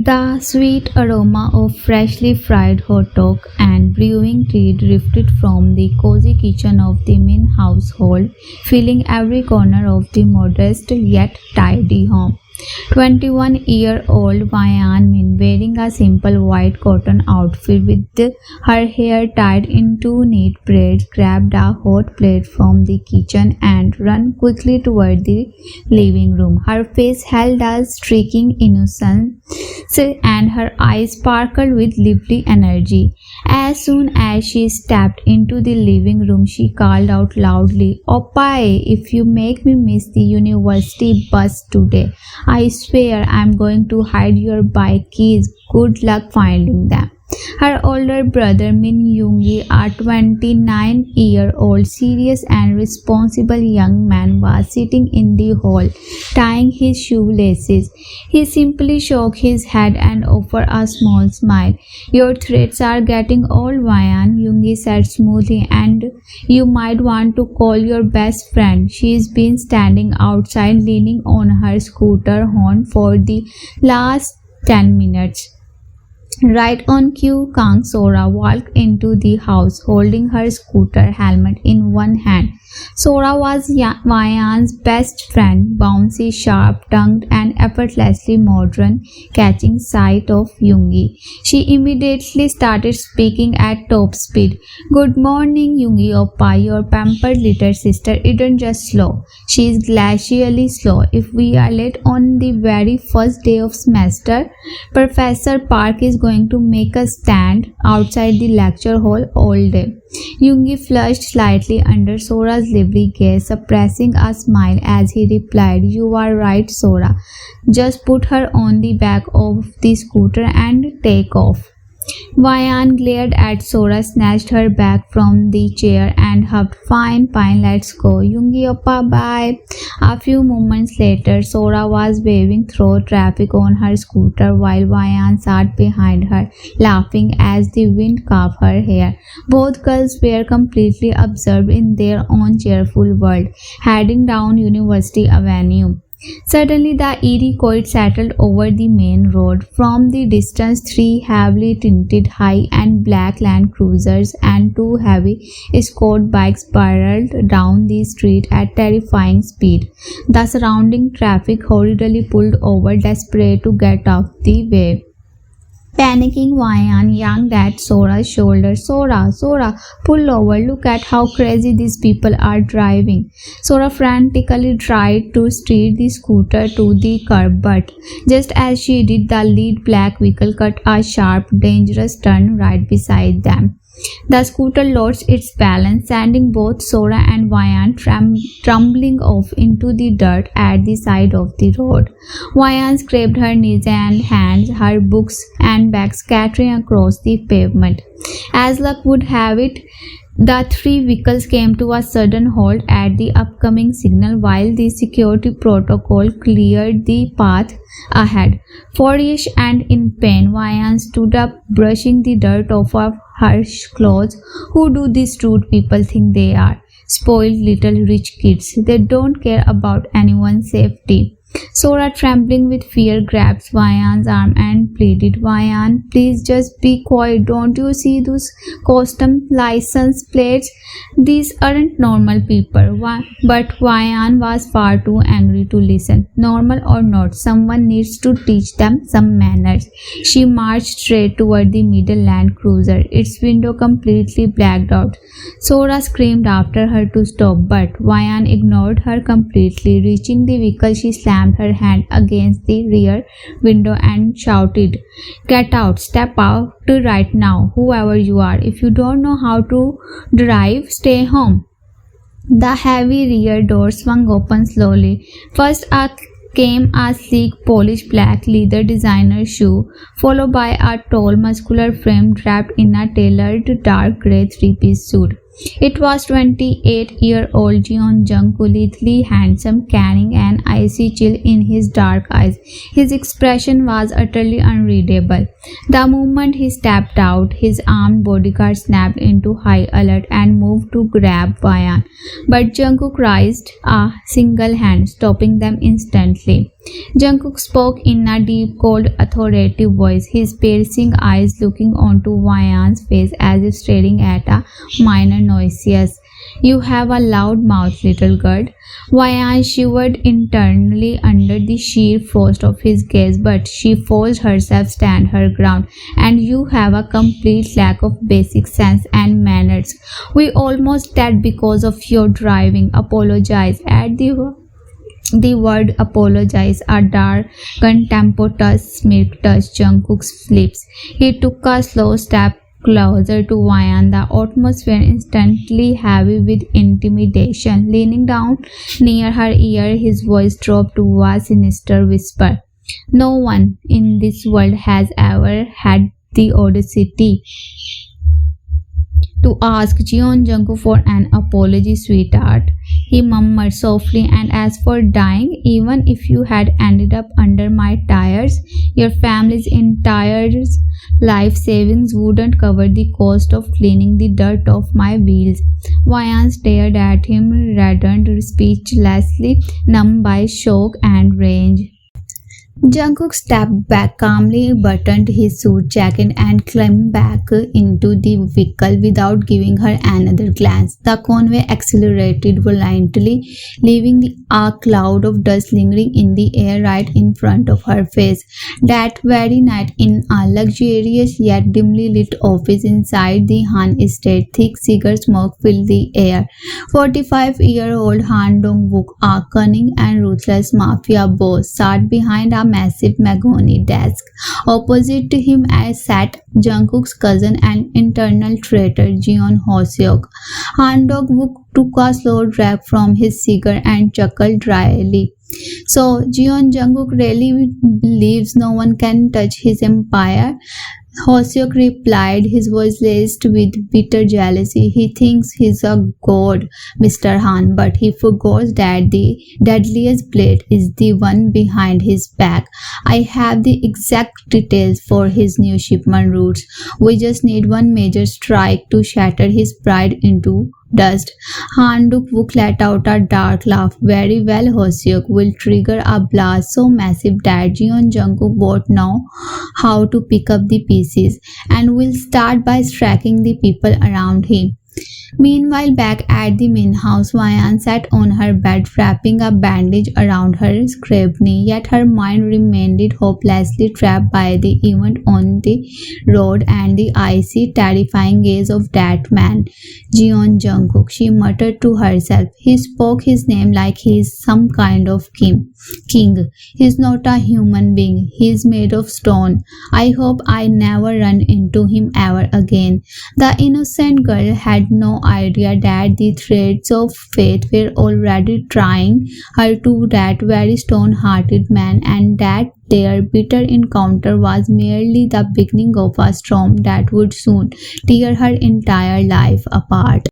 The sweet aroma of freshly fried hot dog and brewing tea drifted from the cozy kitchen of the Min household, filling every corner of the modest yet tidy home. 21-year-old Wayan Min, wearing a simple white cotton outfit with her hair tied in two neat braids, grabbed a hot plate from the kitchen and ran quickly toward the living room. Her face held a streaking innocence and her eyes sparkled with lively energy. As soon as she stepped into the living room, she called out loudly, "Oppai, if you make me miss the university bus today, I swear I'm going to hide your bike keys. Good luck finding them." Her older brother Min Yoongi, a 29-year-old serious and responsible young man, was sitting in the hall, tying his shoelaces. He simply shook his head and offered a small smile. "Your threats are getting old, Wayan," Yoongi said smoothly, "and you might want to call your best friend. She's been standing outside leaning on her scooter horn for the last 10 minutes. Right on cue, Kang Sora walked into the house holding her scooter helmet in one hand. Sora was Wayan's best friend, bouncy, sharp-tongued, and effortlessly modern. Catching sight of Yoongi, she immediately started speaking at top speed. "Good morning, Yoongi Oppa. Your pampered little sister isn't just slow. She is glacially slow. If we are late on the very first day of semester, Professor Park is going to make us stand outside the lecture hall all day." Yoongi flushed slightly under Sora's lively gaze, suppressing a smile as he replied, "You are right, Sora. Just put her on the back of the scooter and take off." Wayan glared at Sora, snatched her back from the chair and huffed, "Fine, fine, let's go. Yoongi Oppa, bye." A few moments later, Sora was waving through traffic on her scooter while Wayan sat behind her, laughing as the wind caught her hair. Both girls were completely absorbed in their own cheerful world, heading down University Avenue. Suddenly, the eerie quiet settled over the main road. From the distance, three heavily tinted high-end black Land Cruisers and two heavy escort bikes barreled down the street at terrifying speed. The surrounding traffic hurriedly pulled over, desperate to get off the way. Panicking, Wayan yanked at Sora's shoulder. Sora, pull over. Look at how crazy these people are driving." Sora frantically tried to steer the scooter to the curb, but just as she did, the lead black vehicle cut a sharp, dangerous turn right beside them. The scooter lost its balance, sending both Sora and Wayan tumbling off into the dirt at the side of the road. Wayan scraped her knees and hands, her books and bags scattering across the pavement. As luck would have it, the three vehicles came to a sudden halt at the upcoming signal while the security protocol cleared the path ahead. Furious and in pain, Wayan stood up, brushing the dirt off of her clothes. "Who do these rude people think they are? Spoiled little rich kids. They don't care about anyone's safety." Sora, trembling with fear, grabbed Wayan's arm and pleaded, "Wayan, please just be quiet. Don't you see those custom license plates? These aren't normal people." But Wayan was far too angry to listen. Normal or not, someone needs to teach them some manners. She marched straight toward the middle Land Cruiser, its window completely blacked out. Sora screamed after her to stop, but Wayan ignored her completely. Reaching the vehicle, she slammed her hand against the rear window and shouted, "Get out! Step out right now, whoever you are. If you don't know how to drive, stay home." The heavy rear door swung open slowly. First came a sleek, polished black leather designer shoe, followed by a tall, muscular frame wrapped in a tailored dark gray three-piece suit. It was 28-year-old Jungkook, lithely handsome, carrying an icy chill in his dark eyes. His expression was utterly unreadable. The moment he stepped out, his armed bodyguard snapped into high alert and moved to grab Wayan. But Jungkook raised a single hand, stopping them instantly. Jungkook spoke in a deep, cold, authoritative voice, his piercing eyes looking onto Wayan's face as if staring at a minor noises. You have a loud mouth, little girl. Wayan shivered internally under the sheer force of his gaze, but she forced herself to stand her ground. And you have a complete lack of basic sense and manners. We almost dead because of your driving. Apologize. At the word apologize, a dark, contemptuous smirk touched Jungkook's lips. He took a slow step closer to Wayan, the atmosphere instantly heavy with intimidation. Leaning down near her ear, his voice dropped to a sinister whisper. No one in this world has ever had the audacity to ask Jungkook for an apology, sweetheart. He murmured softly, and as for dying, even if you had ended up under my tires, your family's entire life savings wouldn't cover the cost of cleaning the dirt off my wheels. Wayan stared at him, reddened, speechlessly, numb by shock and rage. Jungkook stepped back calmly, buttoned his suit jacket and climbed back into the vehicle without giving her another glance. The convoy accelerated violently, leaving a cloud of dust lingering in the air right in front of her face. That very night, in a luxurious yet dimly lit office inside the Han estate, thick cigar smoke filled the air. 45-year-old Han Dong-wook, a cunning and ruthless mafia boss, sat behind a massive mahogany desk. Opposite to him sat Jungkook's cousin and internal traitor Jeon Hoseok. Han Dong-wook took a slow drag from his cigar and chuckled dryly. So, Jungkook really believes no one can touch his empire? Hoseok replied, his voice laced with bitter jealousy. He thinks he's a god, Mr. Han, but he forgets that the deadliest blade is the one behind his back. I have the exact details for his new shipment routes. We just need one major strike to shatter his pride into dust. Han Dong-wook let out a dark laugh. Very well, Hoseok will trigger a blast so massive that Jungkook won't know how to pick up the pieces, and will start by striking the people around him. Meanwhile, back at the main house, Wayan sat on her bed, wrapping a bandage around her scraped knee, yet her mind remained hopelessly trapped by the event on the road and the icy, terrifying gaze of that man, Jungkook. She muttered to herself. He spoke his name like he is some kind of king. He's not a human being. He's made of stone. I hope I never run into him ever again. The innocent girl had no idea that the threads of fate were already tying her to that very stone-hearted man, and that their bitter encounter was merely the beginning of a storm that would soon tear her entire life apart.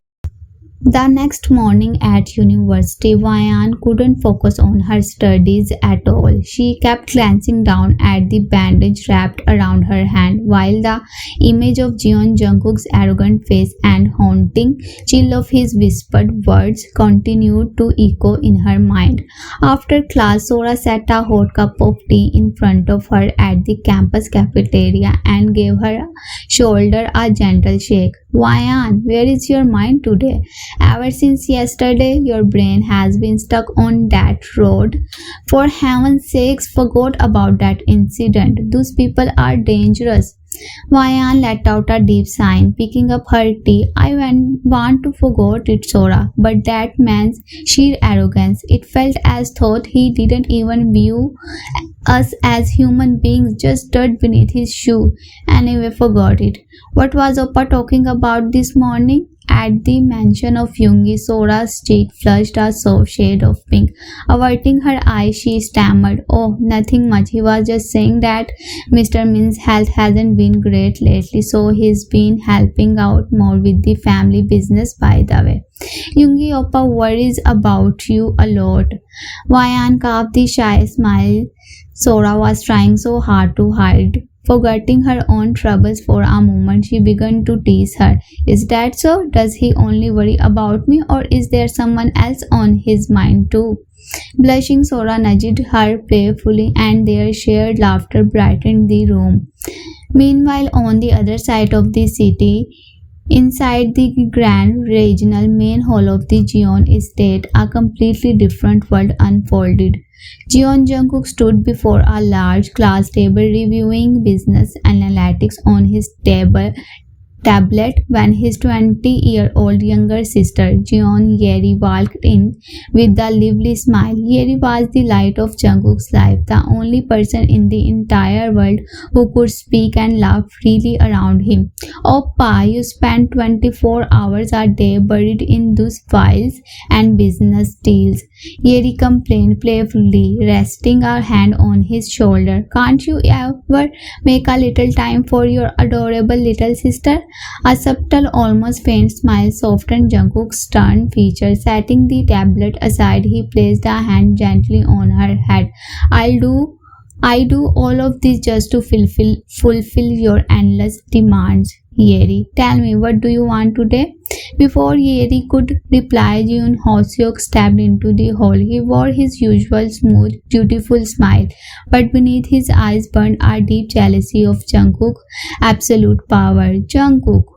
The next morning at university, Wayan couldn't focus on her studies at all. She kept glancing down at the bandage wrapped around her hand, while the image of Jungkook's arrogant face and haunting chill of his whispered words continued to echo in her mind. After class, Sora set a hot cup of tea in front of her at the campus cafeteria and gave her shoulder a gentle shake. Wayan, where is your mind today? Ever since yesterday, your brain has been stuck on that road. For heaven's sakes, forgot about that incident. Those people are dangerous. Wayan let out a deep sigh, picking up her tea. I want to forget it, Sora, but that man's sheer arrogance. It felt as though he didn't even view us as human beings, just dirt beneath his shoe. Anyway, forgot it. What was Oppa talking about this morning? At the mention of Yoongi, Sora's cheek flushed a soft shade of pink. Averting her eyes, she stammered, "Oh, nothing much. He was just saying that Mr. Min's health hasn't been great lately, so he's been helping out more with the family business, by the way. Yoongi Oppa worries about you a lot." Wayan carved the shy smile Sora was trying so hard to hide. Forgetting her own troubles for a moment, she began to tease her. "Is that so? Does he only worry about me, or is there someone else on his mind too?" Blushing, Sora nudged her playfully, and their shared laughter brightened the room. Meanwhile, on the other side of the city, inside the grand regional main hall of the Jeon estate, a completely different world unfolded. Jeon Jungkook stood before a large glass table reviewing business analytics on his tablet when his 20-year-old younger sister Jeon Yeri walked in with a lively smile. Yeri was the light of Jungkook's life, the only person in the entire world who could speak and laugh freely around him. "Oppa, you spend 24 hours a day buried in those files and business deals," Yeri complained playfully, resting her hand on his shoulder. "Can't you ever make a little time for your adorable little sister?" A subtle, almost faint smile softened Jungkook's stern features. Setting the tablet aside, he placed a hand gently on her head. I do all of this just to fulfill your endless demands. Yeri, tell me, what do you want today?" Before Yeri could reply, Jun Hoseok stepped into the hall. He wore his usual smooth, dutiful smile, but beneath his eyes burned a deep jealousy of Jungkook's absolute power. "Jungkook,"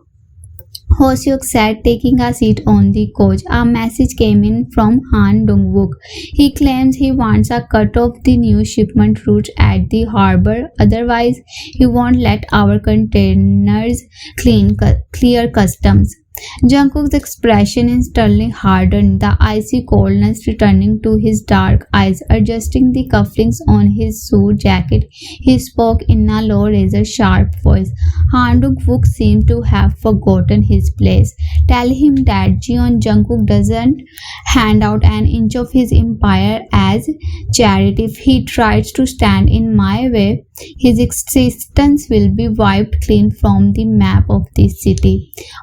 Hoseok said, taking a seat on the couch. "A message came in from Han Dong-wook. He claims he wants a cut of the new shipment routes at the harbor. Otherwise, he won't let our containers clear customs." Jungkook's expression instantly hardened, the icy coldness returning to his dark eyes. Adjusting the cufflinks on his suit jacket, he spoke in a low, razor-sharp voice. "Han Dong-wook seemed to have forgotten his place. Tell him that Jeon Jungkook doesn't hand out an inch of his empire as charity. If he tries to stand in my way, his existence will be wiped clean from the map of this city."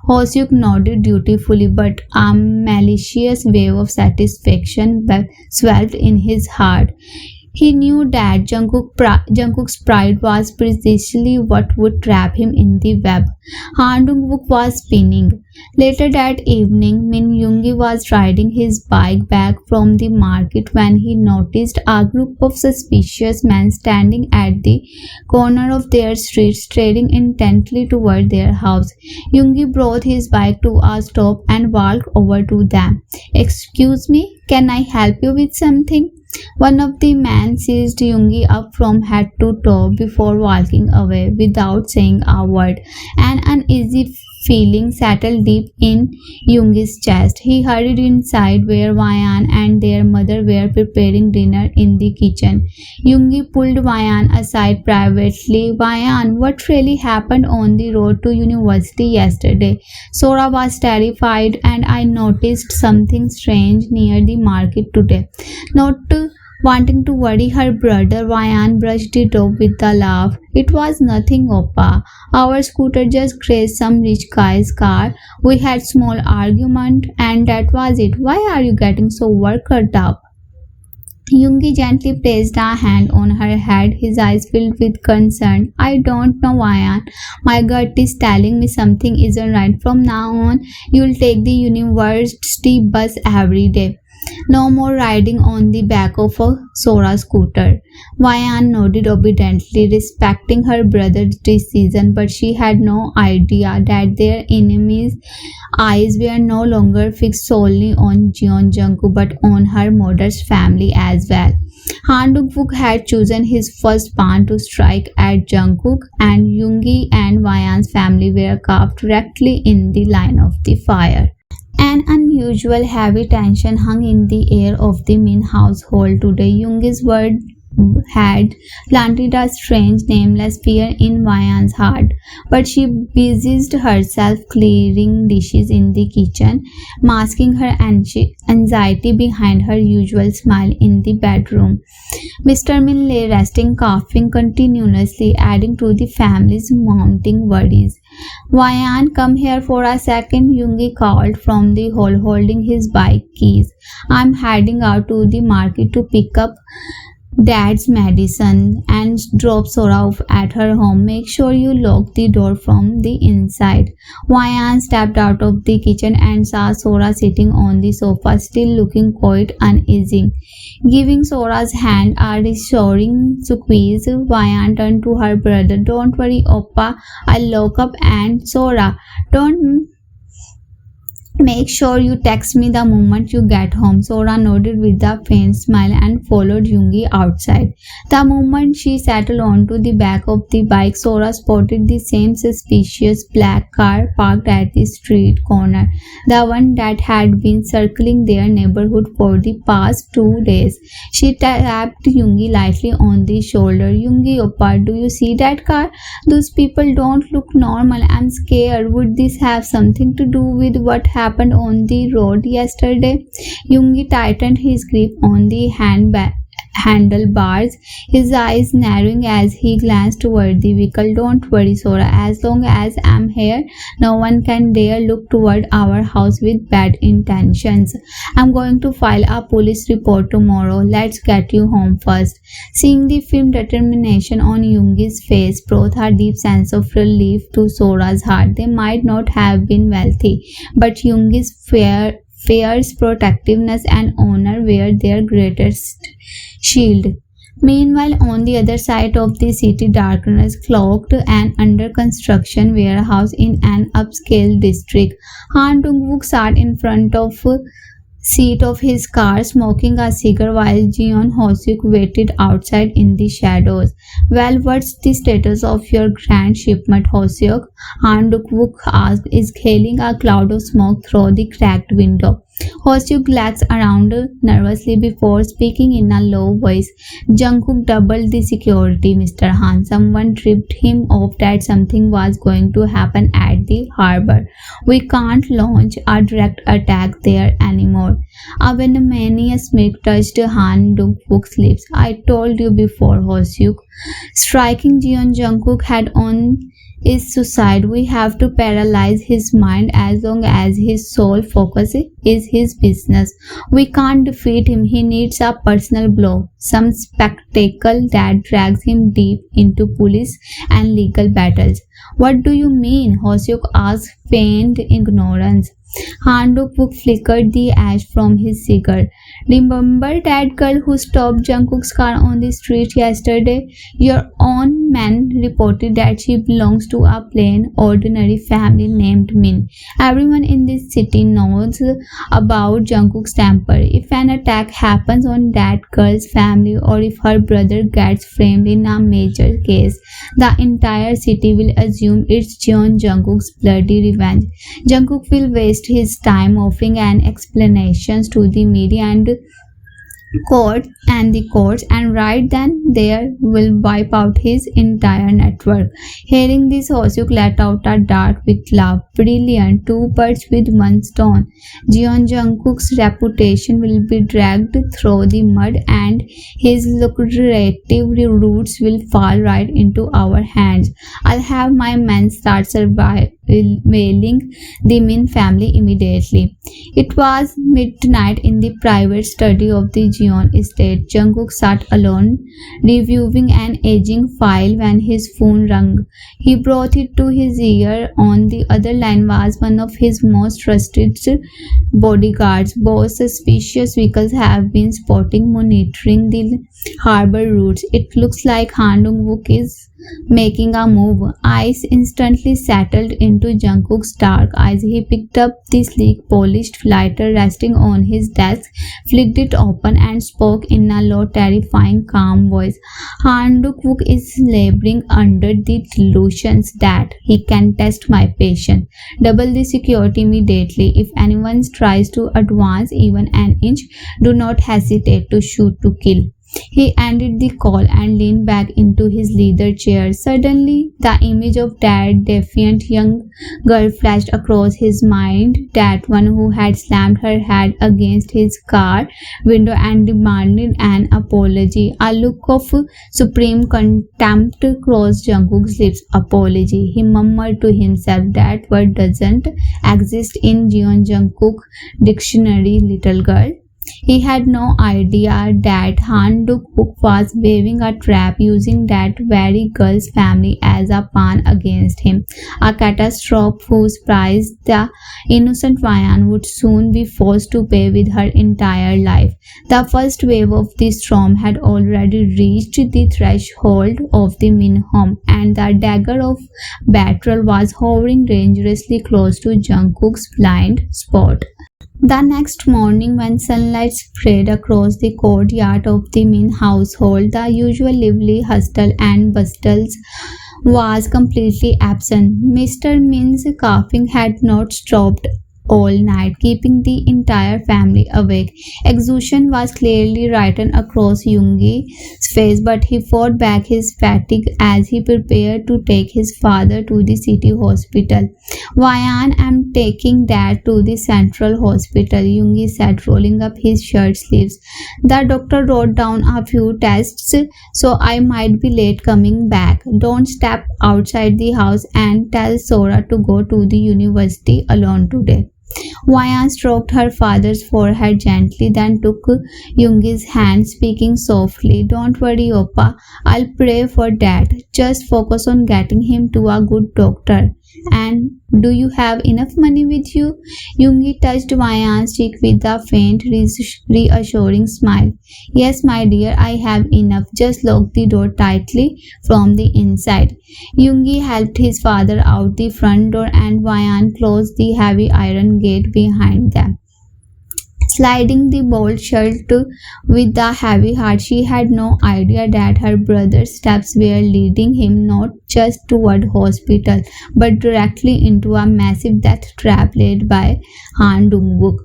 Hoseok nodded dutifully, but a malicious wave of satisfaction swelled in his heart. He knew that Jungkook's pride was precisely what would trap him in the web Han Dong-wook was spinning. Later that evening, Min Yoongi was riding his bike back from the market when he noticed a group of suspicious men standing at the corner of their street, staring intently toward their house. Yoongi brought his bike to a stop and walked over to them. "Excuse me, can I help you with something?" One of the men seized Yoongi up from head to toe before walking away without saying a word. An uneasy feeling settled deep in Yoongi's chest. He hurried inside where Wayan and their mother were preparing dinner in the kitchen. Yoongi pulled Wayan aside privately. "Wayan, what really happened on the road to university yesterday?" Sora was terrified, and I noticed something strange near the market today. Not wanting to worry her brother, Wayan brushed it off with a laugh. "It was nothing, Oppa. Our scooter just grazed some rich guy's car. We had small argument and that was it. Why are you getting so worked up?" Yoongi gently placed a hand on her head, his eyes filled with concern. "I don't know, Wayan. My gut is telling me something isn't right. From now on, you'll take the university bus every day. No more riding on the back of a Sora scooter." Wayan nodded obediently, respecting her brother's decision, but she had no idea that their enemies' eyes were no longer fixed solely on Jeon Jungkook but on her mother's family as well. Han Dong-wook had chosen his first pawn to strike at Jungkook, and Yoongi and Wayan's family were carved directly in the line of the fire. An unusual heavy tension hung in the air of the Min household today. Yoongi's had planted a strange, nameless fear in Mayan's heart. But she busied herself clearing dishes in the kitchen, masking her anxiety behind her usual smile in the bedroom. Mr. Min lay resting, coughing continuously, adding to the family's mounting worries. Wayan, come here for a second, Yoongi called from the hall holding his bike keys. I'm heading out to the market to pick up Dad's medicine and drop Sora off at her home. Make sure you lock the door from the inside. Wayan stepped out of the kitchen and saw Sora sitting on the sofa, still looking quite uneasy. Giving Sora's hand a reassuring squeeze, Wayan turned to her brother. Don't worry, Oppa, I'll lock up and Sora, don't make sure you text me the moment you get home. Sora nodded with a faint smile and followed Yoongi outside. The moment she settled onto the back of the bike, Sora spotted the same suspicious black car parked at the street corner, the one that had been circling their neighborhood for the past 2 days. She tapped Yoongi lightly on the shoulder. Yoongi, Oppa, do you see that car? Those people don't look normal. I'm scared. Would this have something to do with what happened on the road yesterday? Yoongi tightened his grip on the handlebars, his eyes narrowing as he glanced toward the vehicle. Don't worry, Sora. As long as I'm here, no one can dare look toward our house with bad intentions. I'm going to file a police report tomorrow. Let's get you home first. Seeing the firm determination on Yoongi's face brought a deep sense of relief to Sora's heart. They might not have been wealthy, but Yoongi's fierce protectiveness and honor were their greatest shield. Meanwhile, on the other side of the city, darkness cloaked an under-construction warehouse in an upscale district. Han Dong-wook sat in front of seat of his car, smoking a cigar while Jeon Hoseok waited outside in the shadows. Well, what's the status of your grand shipment, Hoseok? Han Dong-wook asked, exhaling a cloud of smoke through the cracked window. Hoseok glanced around nervously before speaking in a low voice. Jungkook doubled the security, Mr. Han. Someone tripped him off that something was going to happen at the harbor. We can't launch a direct attack there anymore. A venomous smirk touched Han Dong-wook's lips. I told you before, Hoseok. Striking Jeon Jungkook head on is suicide. We have to paralyze his mind as long as his sole focus is his business. We can't defeat him. He needs a personal blow, some spectacle that drags him deep into police and legal battles. What do you mean? Hoseok asked, feigned ignorance. Han Dong-wook flickered the ash from his cigar. Remember that girl who stopped Jungkook's car on the street yesterday? Your own man reported that she belongs to a plain, ordinary family named Min. Everyone in this city knows about Jungkook's temper. If an attack happens on that girl's family, or if her brother gets framed in a major case, the entire city will assume it's Jeon Jungkook's bloody revenge. Jungkook will waste his time offering an explanations to the media and the courts, and right then there will wipe out his entire network. Hearing this, Hoseok let out a dark quick laugh. Brilliant, 2 birds with 1 stone. Jeon Jungkook's reputation will be dragged through the mud and his lucrative roots will fall right into our hands. I'll have my men start surviving the Min family immediately. It was midnight in the private study of the Jeon estate. Jungkook sat alone, reviewing an aging file when his phone rang. He brought it to his ear. On the other line was one of his most trusted bodyguards. Both suspicious vehicles have been spotted monitoring the harbor routes. It looks like Han Dong-wook is making a move. Eyes instantly settled into Jungkook's dark eyes. He picked up the sleek, polished lighter resting on his desk, flicked it open, and spoke in a low, terrifying, calm voice. Han Dong-wook is laboring under the delusions that he can test my patience. Double the security immediately. If anyone tries to advance even an inch, do not hesitate to shoot to kill. He ended the call and leaned back into his leather chair. Suddenly, the image of that defiant young girl flashed across his mind, that one who had slammed her head against his car window and demanded an apology. A look of supreme contempt crossed Jungkook's lips. Apology, he murmured to himself. That word doesn't exist in Jeon Jungkook dictionary, little girl. He had no idea that Han Duk-wook was weaving a trap, using that very girl's family as a pawn against him, a catastrophe whose price the innocent Wayan would soon be forced to pay with her entire life. The first wave of the storm had already reached the threshold of the Min home, and the dagger of battle was hovering dangerously close to Jungkook's blind spot. The next morning, when sunlight spread across the courtyard of the Min household, the usual lively hustle and bustles was completely absent. Mr. Min's coughing had not stopped all night, keeping the entire family awake. Exhaustion was clearly written across Yoongi's face, but he fought back his fatigue as he prepared to take his father to the city hospital. Wayan, I'm taking Dad to the central hospital, Yoongi said, rolling up his shirt sleeves. The doctor wrote down a few tests, so I might be late coming back. Don't step outside the house and tell Sora to go to the university alone today. Wayan stroked her father's forehead gently, then took Yoongi's hand, speaking softly. Don't worry, Oppa. I'll pray for Dad. Just focus on getting him to a good doctor. And do you have enough money with you? Yoongi touched Wayan's cheek with a faint, reassuring smile. Yes, my dear, I have enough. Just lock the door tightly from the inside. Yoongi helped his father out the front door, and Wayan closed the heavy iron gate behind them. Sliding the bolt shut with a heavy heart, she had no idea that her brother's steps were leading him not just toward hospital, but directly into a massive death trap laid by Han Dong-wook.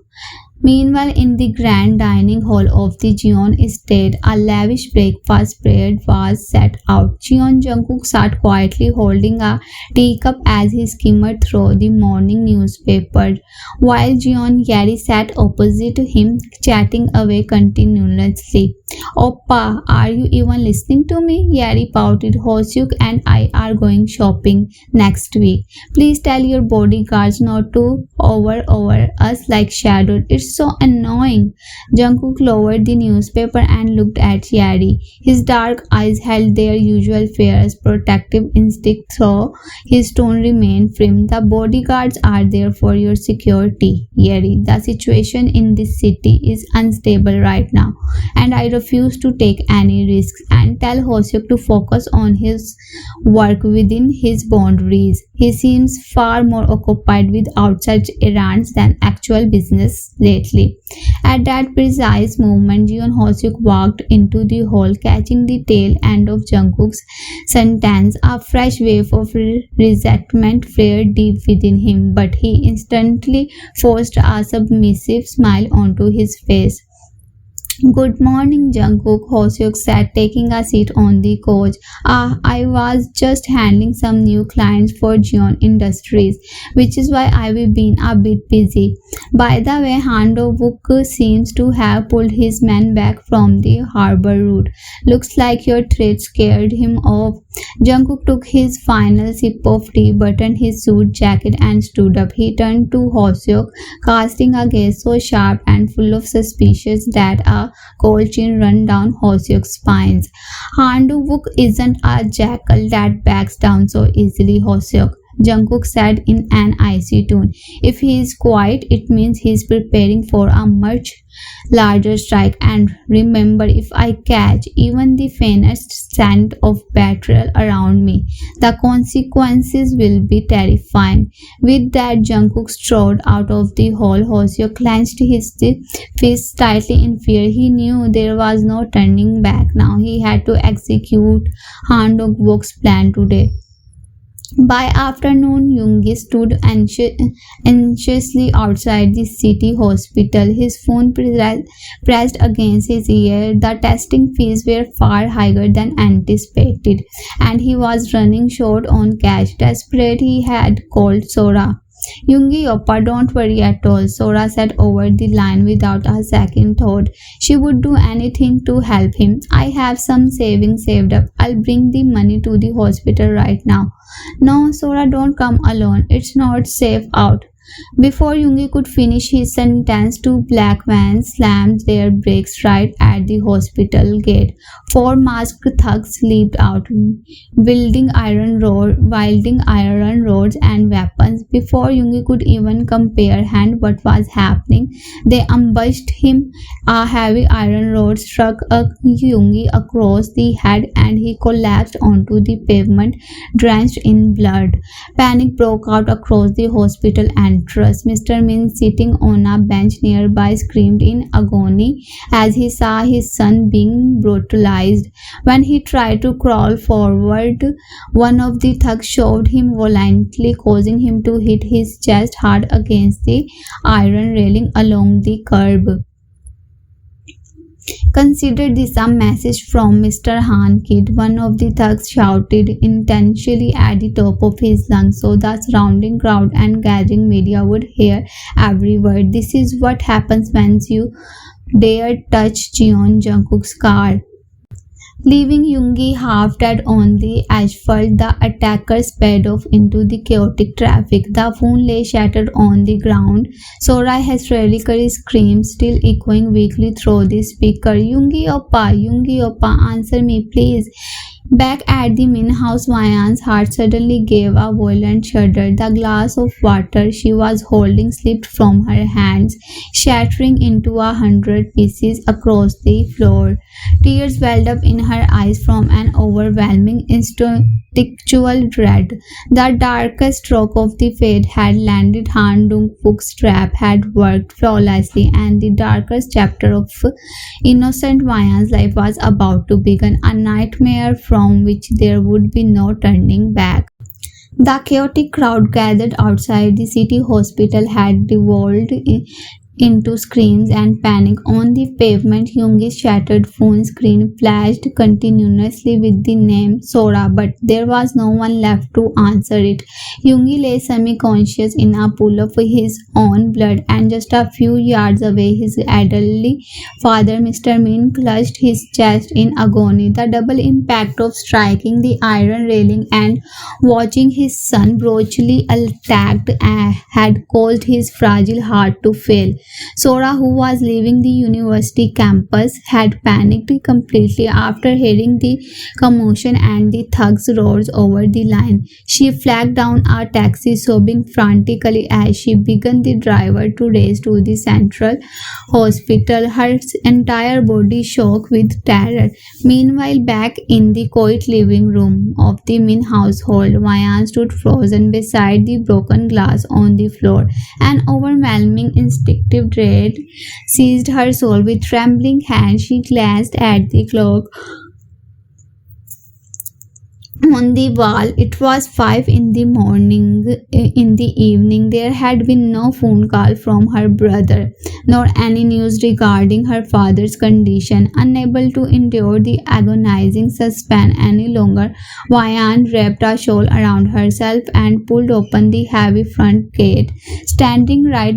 Meanwhile, in the grand dining hall of the Jeon estate, a lavish breakfast spread was set out. Jeon Jungkook sat quietly holding a teacup as he skimmed through the morning newspaper, while Jeon Yeri sat opposite him, chatting away continuously. Oppa, are you even listening to me? Yeri pouted. Hoseok and I are going shopping next week. Please tell your bodyguards not to over us like shadows. It's so annoying. Jungkook lowered the newspaper and looked at Yeri. His dark eyes held their usual fierce protective instinct, though his tone remained firm. The bodyguards are there for your security, Yeri. The situation in this city is unstable right now, and I refuse to take any risks. And tell Hoseok to focus on his work within his boundaries. He seems far more occupied with outside errands than actual business lately. At that precise moment, Jeon Hoseok walked into the hall, catching the tail end of Jungkook's sentence. A fresh wave of resentment flared deep within him, but he instantly forced a submissive smile onto his face. Good morning, Jungkook, Hoseok said, taking a seat on the couch. I was just handling some new clients for Jeon Industries, which is why I've been a bit busy. By the way, Han Dong-wook seems to have pulled his men back from the harbor route. Looks like your threat scared him off. Jungkook took his final sip of tea, buttoned his suit jacket and stood up. He turned to Hoseok, casting a gaze so sharp and full of suspicion that a cold chin ran down Hoseok's spines. Han Dong-wook isn't a jackal that backs down so easily, Hoseok, Jungkook said in an icy tone. If he is quiet, it means he is preparing for a much larger strike. And remember, if I catch even the faintest scent of betrayal around me, the consequences will be terrifying. With that, Jungkook strode out of the hall. Hoseok clenched his fists tightly in fear. He knew there was no turning back now. He had to execute Han Dong-wook's plan today. By afternoon, Yoongi stood anxiously outside the city hospital, his phone pressed against his ear. The testing fees were far higher than anticipated, and he was running short on cash. Desperate, he had called Sora. Yoongi Oppa, don't worry at all, Sora said over the line without a second thought. She would do anything to help him. I have some savings saved up. I'll bring the money to the hospital right now. No, Sora, don't come alone. It's not safe out. Before Yoongi could finish his sentence, two black vans slammed their brakes right at the hospital gate. Four masked thugs leaped out, wielding iron rods and weapons. Before Yoongi could even comprehend what was happening, they ambushed him. A heavy iron rod struck Yoongi across the head and he collapsed onto the pavement, drenched in blood. Panic broke out across the hospital entrance. Mr. Min, sitting on a bench nearby, screamed in agony as he saw his son being brutalized. When he tried to crawl forward, one of the thugs shoved him violently, causing him to hit his chest hard against the iron railing along the curb. Consider this a message from Mr. Han, kid, one of the thugs shouted intentionally at the top of his lungs so the surrounding crowd and gathering media would hear every word. This is what happens when you dare touch Jungkook's car. Leaving Yoongi half dead on the asphalt, the attacker sped off into the chaotic traffic. The phone lay shattered on the ground. Sora hysterically screamed, still echoing weakly through the speaker. Yoongi Oppa, answer me please. Back at the Min house, Mayan's heart suddenly gave a violent shudder. The glass of water she was holding slipped from her hands, shattering into 100 pieces across the floor. Tears welled up in her eyes from an overwhelming instinctual dread. The darkest stroke of the fate had landed. Han Dong-wook's trap had worked flawlessly, and the darkest chapter of innocent Mayan's life was about to begin, a nightmare from which there would be no turning back. The chaotic crowd gathered outside the city hospital had devolved into screams and panic. On the pavement, Yoongi's shattered phone screen flashed continuously with the name Sora, but there was no one left to answer it. Yoongi lay semi-conscious in a pool of his own blood, and just a few yards away, his elderly father, Mr. Min, clutched his chest in agony. The double impact of striking the iron railing and watching his son brutally attacked had caused his fragile heart to fail. Sora, who was leaving the university campus, had panicked completely after hearing the commotion and the thugs' roars over the line. She flagged down a taxi, sobbing frantically as she begged the driver to race to the central hospital, her entire body shook with terror. Meanwhile, back in the quiet living room of the Min household, Mayan stood frozen beside the broken glass on the floor. An overwhelming instinctive dread seized her soul. With trembling hands, she glanced at the clock on the wall. It was 5 in the morning. In the evening, there had been no phone call from her brother, nor any news regarding her father's condition. Unable to endure the agonizing suspense any longer, Wayan wrapped a shawl around herself and pulled open the heavy front gate. Standing right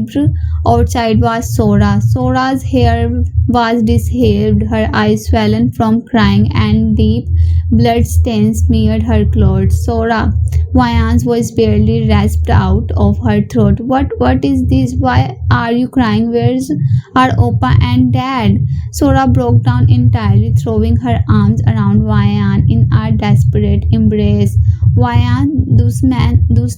outside was Sora. Sora's hair was disheveled, her eyes swollen from crying, and deep blood stains smeared her clothes. Sora, Wayan's voice barely rasped out of her throat. What is this? Why are you crying? Where's our Oppa and Dad? Sora broke down entirely, throwing her arms around Wayan in a desperate embrace. Wayan, those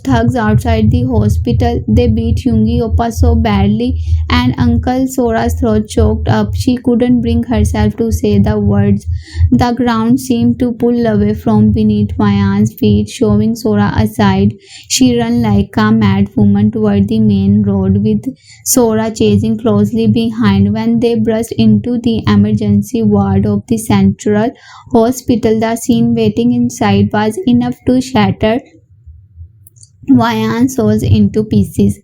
thugs outside the hospital, they beat Yoongi Oppa so badly, and Uncle Sora's throat choked up. She couldn't bring herself to say the words. The ground seemed to pull away from beneath Wayan's feet, shoving Sora aside. She ran like a mad woman toward the main road, with Sora chasing closely behind. When they burst into the emergency ward of the central hospital, the scene waiting inside was enough to shatter Vian falls into pieces.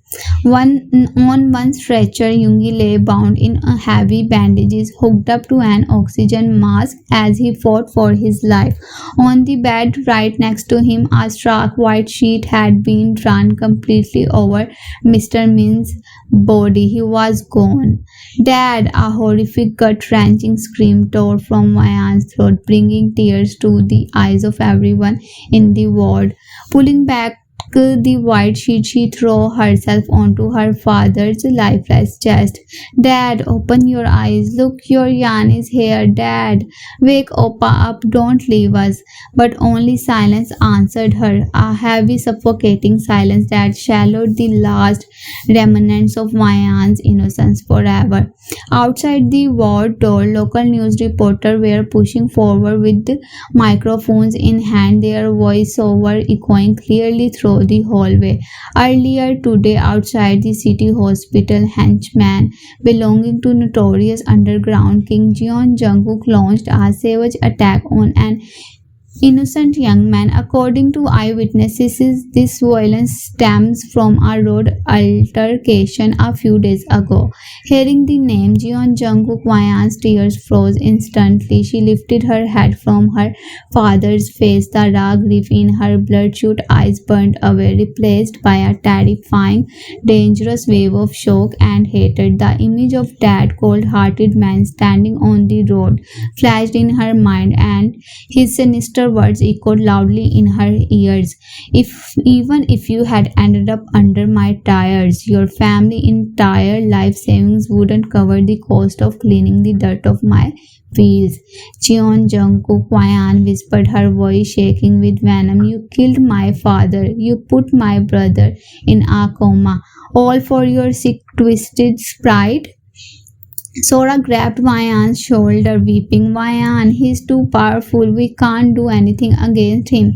On one stretcher, Yungi lay bound in a heavy bandages, hooked up to an oxygen mask as he fought for his life. On the bed right next to him, a stark white sheet had been drawn completely over Mr. Min's body. He was gone. Dad! A horrific gut-wrenching scream tore from Vian's throat, bringing tears to the eyes of everyone in the ward. Pulling back the white sheet, she threw herself onto her father's lifeless chest. Dad, open your eyes. Look, your Yan is here. Dad, wake Oppa up. Don't leave us. But only silence answered her, a heavy, suffocating silence that shallowed the last remnants of Mayan's innocence forever. Outside the ward door, local news reporters were pushing forward with microphones in hand, their voiceover echoing clearly through the hallway. Earlier today, outside the city hospital, henchman belonging to notorious underground king Jungkook launched a savage attack on an innocent young man. According to eyewitnesses, this violence stems from a road altercation a few days ago. Hearing the name Jeon Jungkook, Hwayan's tears froze instantly. She lifted her head from her father's face. The raw grief in her bloodshot eyes burned away, replaced by a terrifying, dangerous wave of shock and hatred. The image of that cold-hearted man standing on the road flashed in her mind, and his sinister words echoed loudly in her ears. If you had ended up under my tires, your family entire life savings wouldn't cover the cost of cleaning the dirt of my wheels. Cheon Jungkook, Hwayan whispered, her voice shaking with venom. You killed my father. You put my brother in a coma. All for your sick, twisted pride. Sora grabbed Mayan's shoulder, weeping. Mayan, he's too powerful. We can't do anything against him.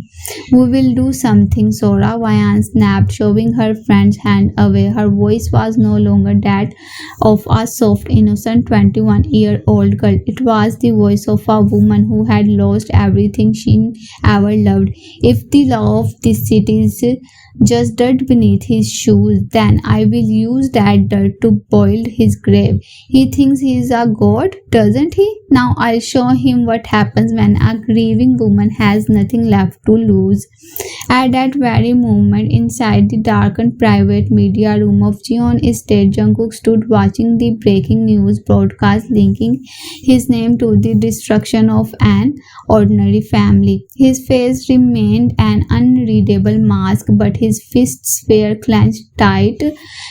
We will do something, Sora. Mayan snapped, shoving her friend's hand away. Her voice was no longer that of a soft, innocent 21-year-old girl. It was the voice of a woman who had lost everything she ever loved. If the law of this city is just dirt beneath his shoes, then I will use that dirt to boil his grave. He thinks he is a god, doesn't he? Now I'll show him what happens when a grieving woman has nothing left to lose. At that very moment, inside the darkened private media room of Jeon Estate, Jungkook stood watching the breaking news broadcast linking his name to the destruction of an ordinary family. His face remained an unreadable mask, but his fists were clenched tight.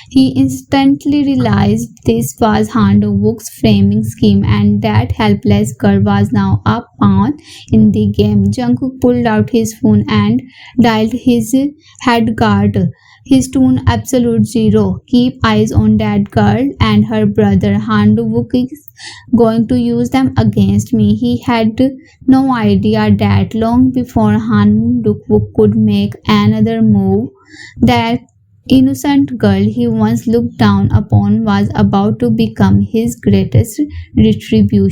He instantly realized this was Han Dong-wook's framing scheme, and that helpless girl was now a pawn in the game. Jungkook pulled out his phone and dialed his head guard. His tone absolute zero. Keep eyes on that girl and her brother. Han Dong-wook is going to use them against me. He had no idea that long before Han Dong-wook could make another move, that innocent girl he once looked down upon was about to become his greatest retribution.